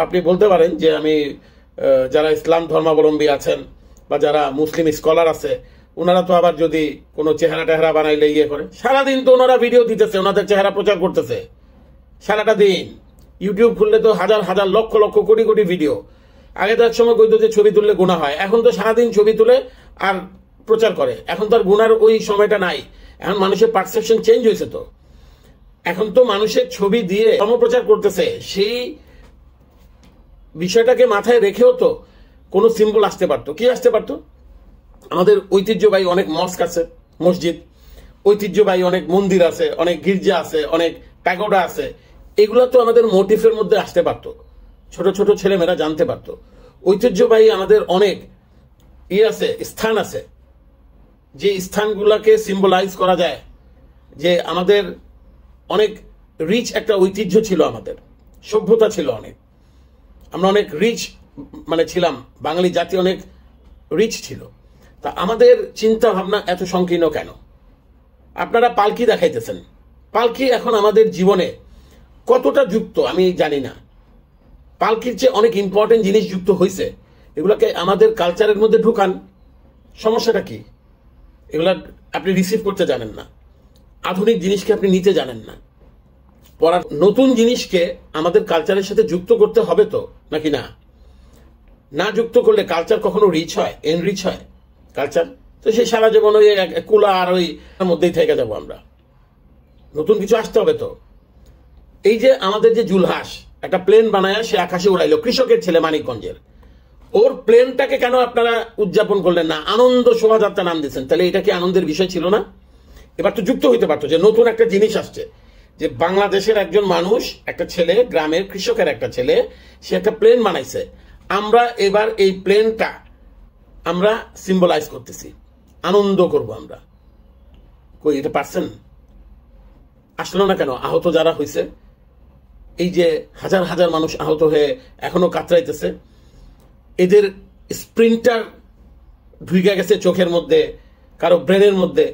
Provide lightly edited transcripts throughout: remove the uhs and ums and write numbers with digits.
আপনি বলতে পারেন যে আমি যারা ইসলাম ধর্মাবলম্বী আছেন বা যারা মুসলিম স্কলার আছে ওনারা তো আবার যদি কোনো চেহারা টেহারা বানাইলে ইয়ে করে, সারাদিন তো ওনারা ভিডিও দিতেছে, ওনাদের চেহারা প্রচার করতেছে সারাটা দিন। ইউটিউব খুললে তো হাজার হাজার লক্ষ লক্ষ কোটি কোটি ভিডিও। আগে তো এক সময় কইতো যে ছবি তুললে গুনাহ হয়, এখন তো সারাদিন ছবি তুলে আর প্রচার করে। এখন তো আর গুনার ওই সময়টা নাই, এখন মানুষের পারসেপশন চেঞ্জ হয়েছে। তো এখন তো মানুষের ছবি দিয়ে ধর্মপ্রচার করতেছে, সেই বিষয়টাকে মাথায় রেখেও তো কোনো সিম্বল আসতে পারতো। কি আসতে পারতো? আমাদের ঐতিহ্যবাহী অনেক মস্ক আছে, মসজিদ, ঐতিহ্যবাহী অনেক মন্দির আছে, অনেক গির্জা আছে, অনেক প্যাগোডা আছে। এগুলো তো আমাদের মোটিফের মধ্যে আসতে পারতো, ছোট ছোট ছেলেমেয়েরা জানতে পারতো। ঐতিহ্যবাহী আমাদের অনেক আছে, স্থান আছে, যে স্থানগুলোকে সিম্বলাইজ করা যায় যে আমাদের অনেক রিচ একটা ঐতিহ্য ছিল, আমাদের সভ্যতা ছিল অনেক, আমরা অনেক রিচ ছিলাম, বাঙালি জাতি অনেক রিচ ছিল। তা আমাদের চিন্তা ভাবনা এত সংকীর্ণ কেন? আপনারা পালকি দেখাইতেছেন, পালকি এখন আমাদের জীবনে কতটা যুক্ত আমি জানি না। পালকির চেয়ে অনেক ইম্পর্টেন্ট জিনিস যুক্ত হয়েছে, এগুলোকে আমাদের কালচারের মধ্যে ঢুকান, সমস্যাটা কি? এগুলা আপনি রিসিভ করতে জানেন না, আধুনিক জিনিসকে আপনি নিতে জানেন না। পড়ার নতুন জিনিসকে আমাদের কালচারের সাথে যুক্ত করতে হবে তো, নাকি না? না যুক্ত করলে কালচার কখনো রিচ হয়, এনরিচ হয় কালচার? তো সেই সারা জীবন ওই কুলা আর ওই মধ্যেই থেকে যাবো আমরা। নতুন কিছু আসতে হবে তো। এই যে আমাদের যে জুলহাস একটা প্লেন বানায় সে আকাশে উড়াইলো, কৃষকের ছেলে মানিকগঞ্জের, ওর প্লেনটাকে কেন আপনারা উদযাপন করলেন না? আনন্দ শোভাযাত্রা নাম দিচ্ছেন, তাহলে এটা কি আনন্দের বিষয় ছিল না? এবার তো যুক্ত হইতে পারতো যে নতুন একটা জিনিস আসছে, যে বাংলাদেশের একজন মানুষ, একটা ছেলে, গ্রামের কৃষকের একটা ছেলে, সে একটা প্লেন বানাইছে, আমরা এবার এই প্লেনটা আমরা সিম্বলাইজ করতেছি, আনন্দ করব আমরা। কই এটা পারছেন? আসলো না কেন? আহত যারা হয়েছে, এই যে হাজার হাজার মানুষ আহত হয়ে এখনো কাতরাইতেছে, এদের স্প্রিন্টার ঢুকে গেছে চোখের মধ্যে, কারো ব্রেনের মধ্যে,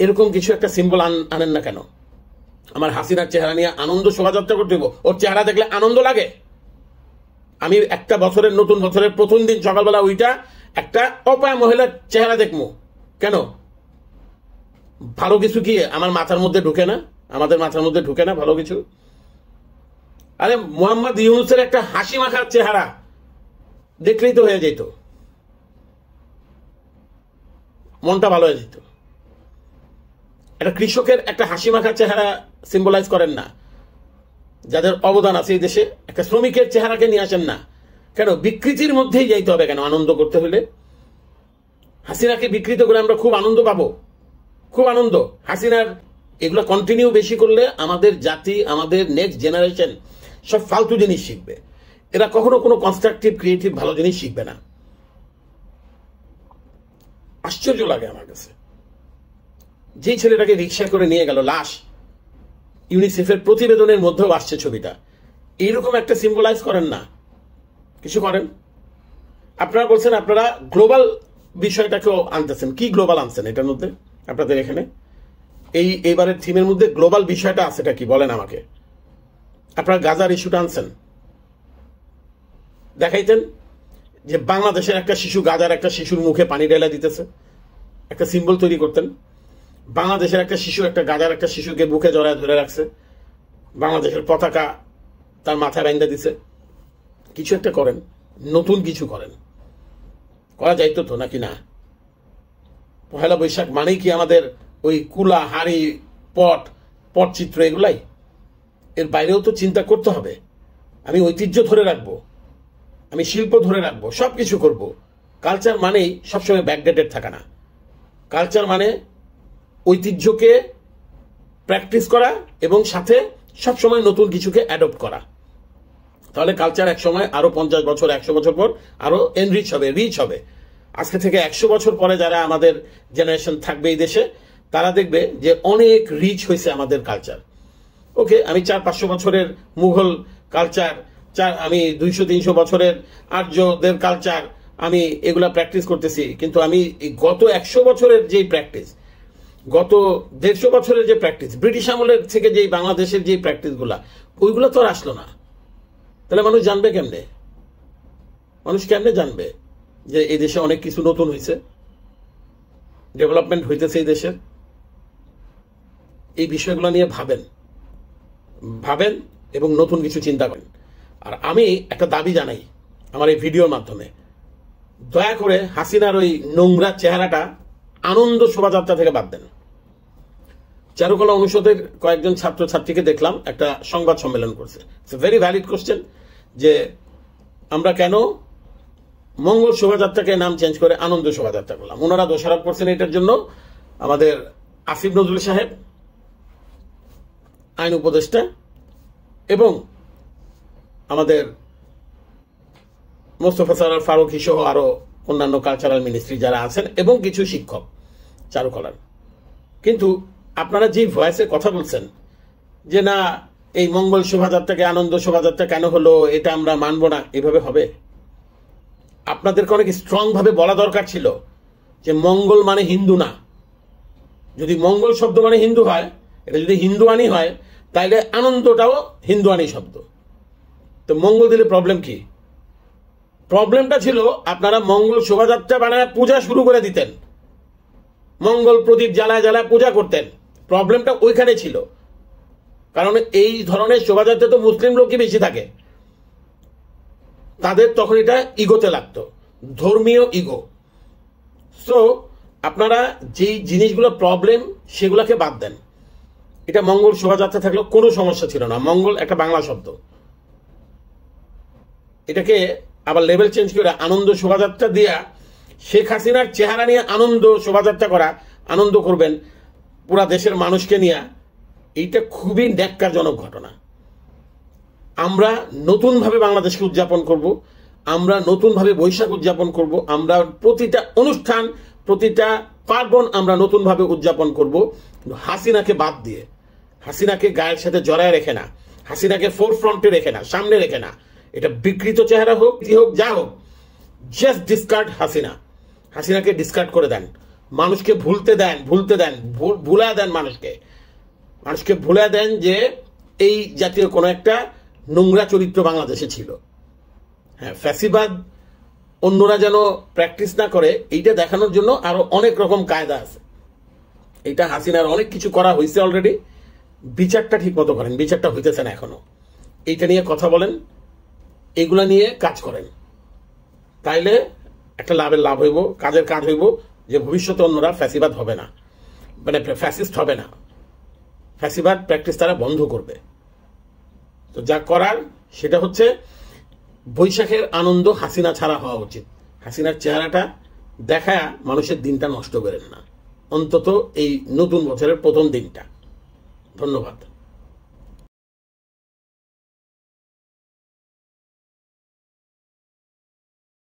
এরকম কিছু একটা সিম্বল আনেন না কেন? আমার হাসিনার চেহারা নিয়ে আনন্দ শোভাযাত্রা করতে হইব? ওর চেহারা দেখলে আনন্দ লাগে? আমি একটা বছরের, নতুন বছরের প্রথম দিন সকালবেলা ওইটা একটা অপায় মহিলার চেহারা দেখবো কেন? ভালো কিছু কি আমার মাথার মধ্যে ঢুকে না? আমাদের মাথার মধ্যে ঢুকে না ভালো কিছু? আরে মোহাম্মদ ইউনূসের একটা হাসি মাখার চেহারা দেখলেই তো হয়ে যেত, মনটা ভালো হয়ে যেত। একটা কৃষকের একটা হাসি মাখার চেহারা সিম্বলাইজ করেন না? যাদের অবদান আছে এই দেশে, একটা শ্রমিকের চেহারাকে নিয়ে আসেন না কেন? বিকৃতির মধ্যেই যাইতে হবে কেন আনন্দ করতে হলে? হাসিনাকে বিকৃত করে আমরা খুব আনন্দ পাবো, খুব আনন্দ। হাসিনার এগুলো কন্টিনিউ বেশি করলে আমাদের জাতি, আমাদের নেক্সট জেনারেশন সব ফালতু জিনিস শিখবে, এরা কখনো কোনো কনস্ট্রাকটিভ ক্রিয়েটিভ ভালো জিনিস শিখবে না। আশ্চর্য লাগে আমার কাছে, যেই ছেলেটাকে রিক্সা করে নিয়ে গেল লাশ, ইউনিসেফের প্রতিবেদনের মধ্যেও আসছে ছবিটা, এইরকম একটা সিম্বলাইজ করেন না, কিছু করেন। আপনারা বলছেন আপনারা গ্লোবাল বিষয়টাকেও আনতেছেন, কি গ্লোবাল আনছেন এটার মধ্যে আপনাদের এখানে? এইবারের থিমের মধ্যে গ্লোবাল বিষয়টা আছে এটা কি বলেন আমাকে? আপনারা গাজার ইস্যুটা আনছেন, দেখাইতেন যে বাংলাদেশের একটা শিশু, গাজার একটা শিশুর মুখে পানি ঢেলে দিতেছে, একটা সিম্বল তৈরি করতেন। বাংলাদেশের একটা শিশু, একটা গাজার একটা শিশুকে বুকে জড়ায় ধরে রাখছে, বাংলাদেশের পতাকা তার মাথায় বাইন্ধা দিছে। কিছু একটা করেন, নতুন কিছু করেন, করা যাইতো তো, নাকি না? পহেলা বৈশাখ মানেই কি আমাদের ওই কুলা, হাড়ি, পটচিত্র এগুলাই? এর বাইরেও তো চিন্তা করতে হবে। আমি ঐতিহ্য ধরে রাখবো, আমি শিল্প ধরে রাখবো, সবকিছু করব। কালচার মানেই সবসময় ব্যাকডেটেড থাকা না। কালচার মানে ঐতিহ্যকে প্র্যাকটিস করা এবং সাথে সবসময় নতুন কিছুকে অ্যাডপ্ট করা। তাহলে কালচার এক সময় আরো 50 বছর, 100 বছর পর আরো এনরিচ হবে, রিচ হবে। আজকে থেকে 100 বছর পরে যারা আমাদের জেনারেশন থাকবে এই দেশে, তারা দেখবে যে অনেক রিচ হয়েছে আমাদের কালচার। ওকে, আমি 400-500 বছরের মুঘল কালচার, আমি 200-300 বছরের আর্যদের কালচার, আমি এগুলা প্র্যাকটিস করতেছি, কিন্তু আমি গত 100 বছরের যেই প্র্যাকটিস, গত 150 বছরের যে প্র্যাকটিস, ব্রিটিশ আমলের থেকে যেই বাংলাদেশের যে প্র্যাকটিসগুলা, ওইগুলো তো আর আসলো না। তাহলে মানুষ জানবে কেমনে? মানুষ কেমনে জানবে যে এই দেশে অনেক কিছু নতুন হয়েছে, ডেভেলপমেন্ট হইতেছে এই দেশের? এই বিষয়গুলো নিয়ে ভাবেন এবং নতুন কিছু চিন্তা করেন। আর আমি একটা দাবি জানাই আমার এই ভিডিওর মাধ্যমে, দয়া করে হাসিনার ওই নোংরা চেহারাটা আনন্দ শোভাযাত্রা থেকে বাদ দেন। চারুকলা অনুষদের কয়েকজন ছাত্রছাত্রীকে দেখলাম একটা সংবাদ সম্মেলন করছে। It's a very valid question যে আমরা কেন মঙ্গল শোভাযাত্রাকে নাম চেঞ্জ করে আনন্দ শোভাযাত্রা করলাম। ওনারা দোষারোপ করছেন এটার জন্য আমাদের আসিফ নজরুল সাহেব, আইন উপদেষ্টা, এবং আমাদের মোস্তফা সরোয়ার ফারুকী সহ আরো অন্যান্য কালচারাল মিনিস্ট্রি যারা আছেন এবং কিছু শিক্ষক চারুকলার। কিন্তু আপনারা যে ভয়েসে কথা বলছেন যে না এই মঙ্গল শোভাযাত্রাকে আনন্দ শোভাযাত্রা কেন হলো, এটা আমরা মানব না, এভাবে হবে? আপনাদেরকে অনেক স্ট্রং ভাবে বলা দরকার ছিল যে মঙ্গল মানে হিন্দু না। যদি মঙ্গল শব্দ মানে হিন্দু হয়, এটা যদি হিন্দুয়ানি হয়, তাইলে আনন্দটাও হিন্দুয়ানি শব্দ। তো মঙ্গল দিলে প্রবলেম কি? প্রবলেমটা ছিল আপনারা মঙ্গল শোভাযাত্রা বানায় পূজা শুরু করে দিতেন, মঙ্গল প্রদীপ জ্বালায় জ্বালায় পূজা করতেন। প্রবলেমটা ওইখানে ছিল, কারণ এই ধরনের শোভাযাত্রা তো মুসলিম লোকই বেশি থাকে, তাদের তখন এটা ইগোতে লাগতো, ধর্মীয় ইগো। সো আপনারা যেই জিনিসগুলো প্রবলেম সেগুলোকে বাদ দেন। এটা মঙ্গল শোভাযাত্রা থাকলেও কোনো সমস্যা ছিল না, মঙ্গল একটা বাংলা শব্দ। এটাকে আবার লেভেল চেঞ্জ করে আনন্দ শোভাযাত্রা দিয়া শেখ হাসিনার চেহারা নিয়ে আনন্দ শোভাযাত্রা করা, আনন্দ করবেন পুরা দেশের মানুষকে নিয়ে, এইটা খুবই ন্যাক্কারজনক ঘটনা। আমরা নতুনভাবে বাংলাদেশকে উদযাপন করব, আমরা নতুনভাবে বৈশাখ উদযাপন করব, আমরা প্রতিটা অনুষ্ঠান প্রতিটা পার্বণ আমরা নতুনভাবে উদযাপন করব, হাসিনাকে বাদ দিয়ে, হাসিনাকে গায়ের সাথে জড়ায় রেখে না, হাসিনাকে ফোরফ্রন্টে রেখে না, সামনে রেখে না। এটা বিকৃত চেহারা হোক কি হোক যা হোক, জাস্ট ডিসকার্ড হাসিনা। হাসিনাকে ডিসকার্ড করে দেন, মানুষকে ভুলতে দেন, ভুলা দেন মানুষকে ভুলে দেন যে এই জাতীয় কোনো একটা নোংরা চরিত্র বাংলাদেশে ছিল। হ্যাঁ, ফ্যাসিবাদ অন্যরা যেন প্র্যাকটিস না করে এইটা দেখানোর জন্য আরো অনেক রকম কায়দা আছে। এটা হাসিনার অনেক কিছু করা হয়েছে অলরেডি, বিচারটা ঠিক মতো করেন, বিচারটা হইতেছে না এখনো। এইটা নিয়ে কথা বলেন, এগুলা নিয়ে কাজ করেন, তাইলে একটা লাভের লাভ হইব, কাজের কাজ হইব, যে ভবিষ্যতে অন্যরা ফ্যাসিবাদ হবে না, মানে ফ্যাসিস্ট হবে না, ফ্যাসিবাদ প্র্যাকটিস তারা বন্ধ করবে। তো যা করার সেটা হচ্ছে বৈশাখের আনন্দ হাসিনা ছাড়া হওয়া উচিত। হাসিনার চেহারাটা দেখায় মানুষের দিনটা নষ্ট করেন না, অন্তত এই নতুন বছরের প্রথম দিনটা। ধন্যবাদ।